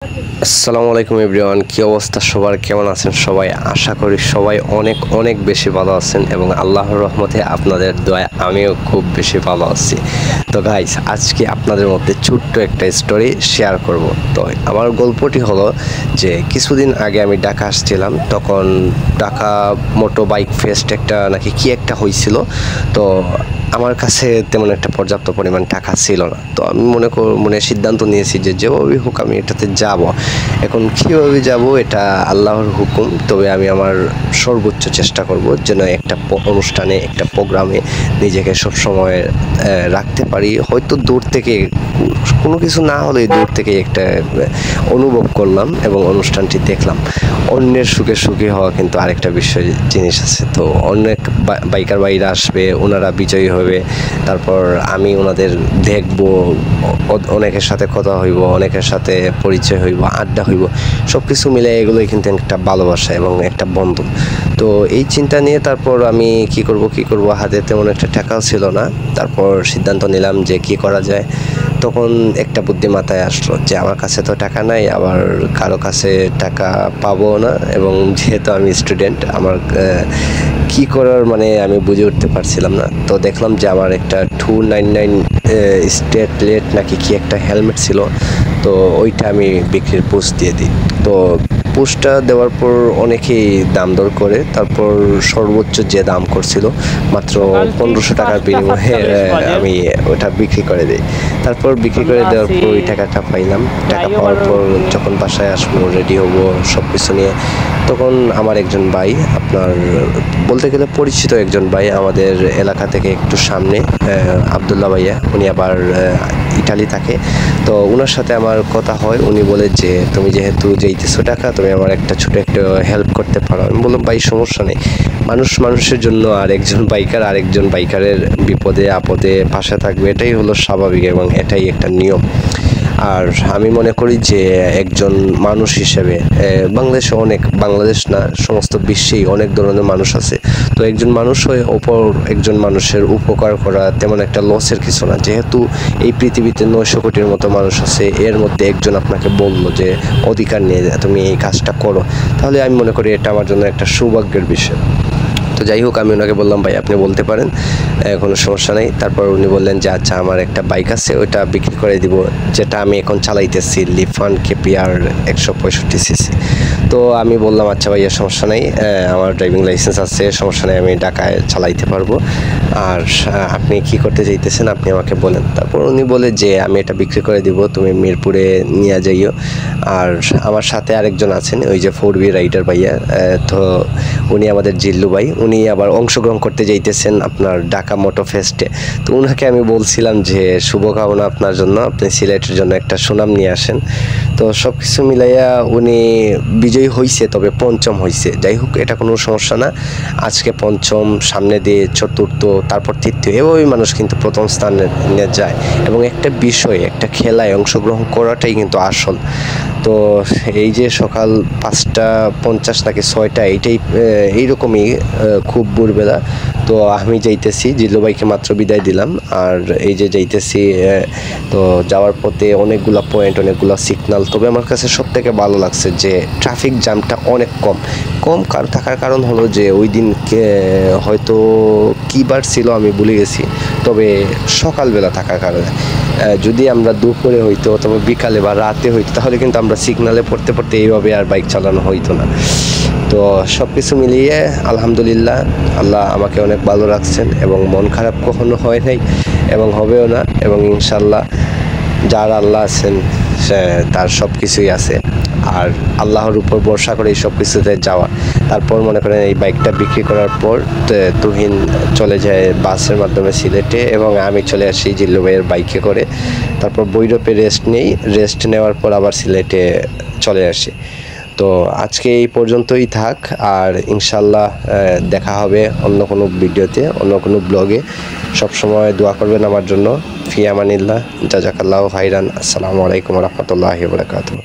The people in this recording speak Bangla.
আসসালামু আলাইকুম এভরিওয়ান, কি অবস্থা সবার, কেমন আছেন সবাই? আশা করি সবাই অনেক অনেক বেশি ভালো আছেন এবং আল্লাহর রহমতে আপনাদের দোয়ায় আমিও খুব বেশি ভালো আছি। তো গাইস, আজকে আপনাদের মধ্যে ছোট্ট একটা স্টোরি শেয়ার করব। তো আমার গল্পটি হলো যে কিছুদিন আগে আমি ঢাকা আসছিলাম, তখন ঢাকা মোটো বাইক ফেস্ট একটা নাকি কি একটা হয়েছিল। তো আমার কাছে তেমন একটা পর্যাপ্ত পরিমাণ টাকা ছিল না। তো আমি মনে সিদ্ধান্ত নিয়েছি যে যেভাবেই হোক আমি এটাতে যাব। এখন কীভাবে যাব এটা আল্লাহর হুকুম, তবে আমি আমার সর্বোচ্চ চেষ্টা করব যেন একটা অনুষ্ঠানে, একটা প্রোগ্রামে নিজেকে সবসময় রাখতে পারি। হয়তো দূর থেকে কোনো কিছু না হলে দূর থেকে একটা অনুভব করলাম এবং অনুষ্ঠানটি দেখলাম। অন্যের সুখে সুখী হওয়া কিন্তু আরেকটা জিনিস আছে। তো অনেক বাইকার ভাইরা আসবে, ওনারা বিজয়ী হবে, তারপর আমি ওনাদের দেখব, অনেকের সাথে কথা হইব, অনেকের সাথে পরিচয় হইব, আড্ডা হইব, সব কিছু মিলে এগুলোই কিন্তু একটা ভালোবাসা এবং একটা বন্ধন। তো এই চিন্তা নিয়ে তারপর আমি কি করব, হাতে তেমন একটা টাকাও ছিল না। তারপর সিদ্ধান্ত নিলাম যে কি করা যায়। তখন একটা বুদ্ধি মাথায় আসলো যে আমার কাছে তো টাকা নাই, আবার কারো কাছে টাকা পাবো না, এবং যেহেতু আমি স্টুডেন্ট, আমার কি করার আমি বুঝে উঠতে পারছিলাম না। তো দেখলাম যে আমার একটা 299 স্টেট লেট নাকি কি একটা হেলমেট ছিল। তো ওইটা আমি বিক্রির পোস্ট দিয়ে দিই। তো পোস্টটা দেওয়ার পর অনেকেই দাম দর করে, তারপর সর্বোচ্চ যে দাম করছিল মাত্র 1500 টাকার বিনিময়ে আমি ওটা বিক্রি করে দিই। তারপর বিক্রি করে দেওয়ার পর ওই টাকাটা পাইলাম। টাকা পাওয়ার পর যখন বাসায় আসবো, রেডি হবো সব কিছু নিয়ে, তখন আমার একজন ভাই, আপনার বলতে গেলে পরিচিত একজন ভাই, আমাদের এলাকা থেকে একটু সামনে, আবদুল্লাহ ভাইয়া, উনি আবার ইটালি থাকে। তো ওনার সাথে আমার কথা হয়। উনি বলে যে তুমি যেহেতু যেইতেছো টাকা, তুমি আমার একটা ছোটো একটা হেল্প করতে পারো। আমি বললাম ভাই সমস্যা নেই, মানুষের জন্য আর একজন বাইকারের বিপদে আপদে পাশে থাকবে, এটাই হলো স্বাভাবিক এবং এটাই একটা নিয়ম। আর আমি মনে করি যে একজন মানুষ হিসেবে বাংলাদেশ না, সমস্ত বিশ্বেই অনেক ধরনের মানুষ আছে। তো একজন মানুষ হয়ে অপর একজন মানুষের উপকার করা তেমন একটা লসের কিছু না। যেহেতু এই পৃথিবীতে 900 কোটির মতো মানুষ আছে, এর মধ্যে একজন আপনাকে বললো যে অধিকার নিয়ে তুমি এই কাজটা করো, তাহলে আমি মনে করি এটা আমার জন্য একটা সৌভাগ্যের বিষয়। তো যাই হোক, আমি ওনাকে বললাম ভাই আপনি বলতে পারেন, কোনো সমস্যা নেই। তারপর উনি বললেন যে আচ্ছা, আমার একটা বাইক আছে, ওইটা বিক্রি করে দিব, যেটা আমি এখন চালাইতেছি, লিফান কেপিআর 165 সিসি। তো আমি বললাম আচ্ছা ভাইয়া সমস্যা নেই, আমার ড্রাইভিং লাইসেন্স আছে, সমস্যা নেই, আমি ঢাকায় চালাইতে পারবো। আর আপনি কি করতে চাইতেছেন আপনি আমাকে বলেন। তারপর উনি বলে যে আমি এটা বিক্রি করে দিব, তুমি মিরপুরে নিয়ে যাইও। আর আমার সাথে আরেকজন আছেন, ওই যে 4B রাইডার ভাইয়া, তো উনি আমাদের জিল্লু ভাই, উনি আবার অংশগ্রহণ করতে যাইতেছেন আপনার ঢাকা মোটো ফেস্টে। তো উনাকে আমি বলছিলাম যে শুভকামনা আপনার জন্য, আপনি সিলেটের জন্য একটা সুনাম নিয়ে আসেন। তো সব কিছু মিলাইয়া উনি বিজয়ী হয়েছে, তবে পঞ্চম হয়েছে। যাই হোক, এটা কোনো সমস্যা না। আজকে পঞ্চম, সামনে দিয়ে চতুর্থ, তারপর তৃতীয়, এভাবেই মানুষ কিন্তু প্রথম স্থানে যায়। এবং একটা বিষয়, একটা খেলায় অংশগ্রহণ করাটাই কিন্তু আসল। তো এই যে সকাল 5:50 নাকি 6টা, এইরকমই খুব ভোরবেলা। তো আমি যাইতেছি, জিল্লু ভাইকে মাত্র বিদায় দিলাম, আর এই যে যাইতেছি। তো যাওয়ার পথে অনেকগুলো পয়েন্ট, অনেকগুলো সিগনাল। তবে আমার কাছে সবথেকে ভালো লাগছে যে ট্রাফিক জ্যামটা অনেক কম থাকার কারণ হলো যে ওই দিন হয়তো কী বার ছিল আমি ভুলে গেছি, তবে সকালবেলা থাকার কারণে। যদি আমরা দুপুরে হইতো অথবা বিকালে বা রাতে হইতো, তাহলে কিন্তু আমরা সিগনালে পড়তে পড়তে এইভাবে আর বাইক চালানো হইতো না। তো সব কিছু মিলিয়ে আলহামদুলিল্লাহ, আল্লাহ আমাকে অনেক ভালো রাখছেন এবং মন খারাপ কখনো হয় নাই এবং হবেও না। এবং ইনশাল্লাহ যার আল্লাহ আছেন তার সব কিছুই আছে, আর আল্লাহর উপর ভরসা করে এই সব কিছুতে যাওয়া। তারপর মনে করেন এই বাইকটা বিক্রি করার পর তুহিন চলে যায় বাসের মাধ্যমে সিলেটে, এবং আমি চলে আসি জিল্লু ভাইয়ের বাইকে করে। তারপর ভৈরবে রেস্ট নেওয়ার পর আবার সিলেটে চলে আসি। তো আজকে এই পর্যন্তই থাক, আর ইনশাল্লাহ দেখা হবে অন্য কোনো ভিডিওতে, অন্য কোনো ব্লগে। সবসময় দোয়া করবেন আমার জন্য। ফি আমানিল্লাহ, জাযাকাল্লাহু খাইরান। আসসালামু আলাইকুম ওয়া রাহমাতুল্লাহি ওয়া বারাকাতুহু।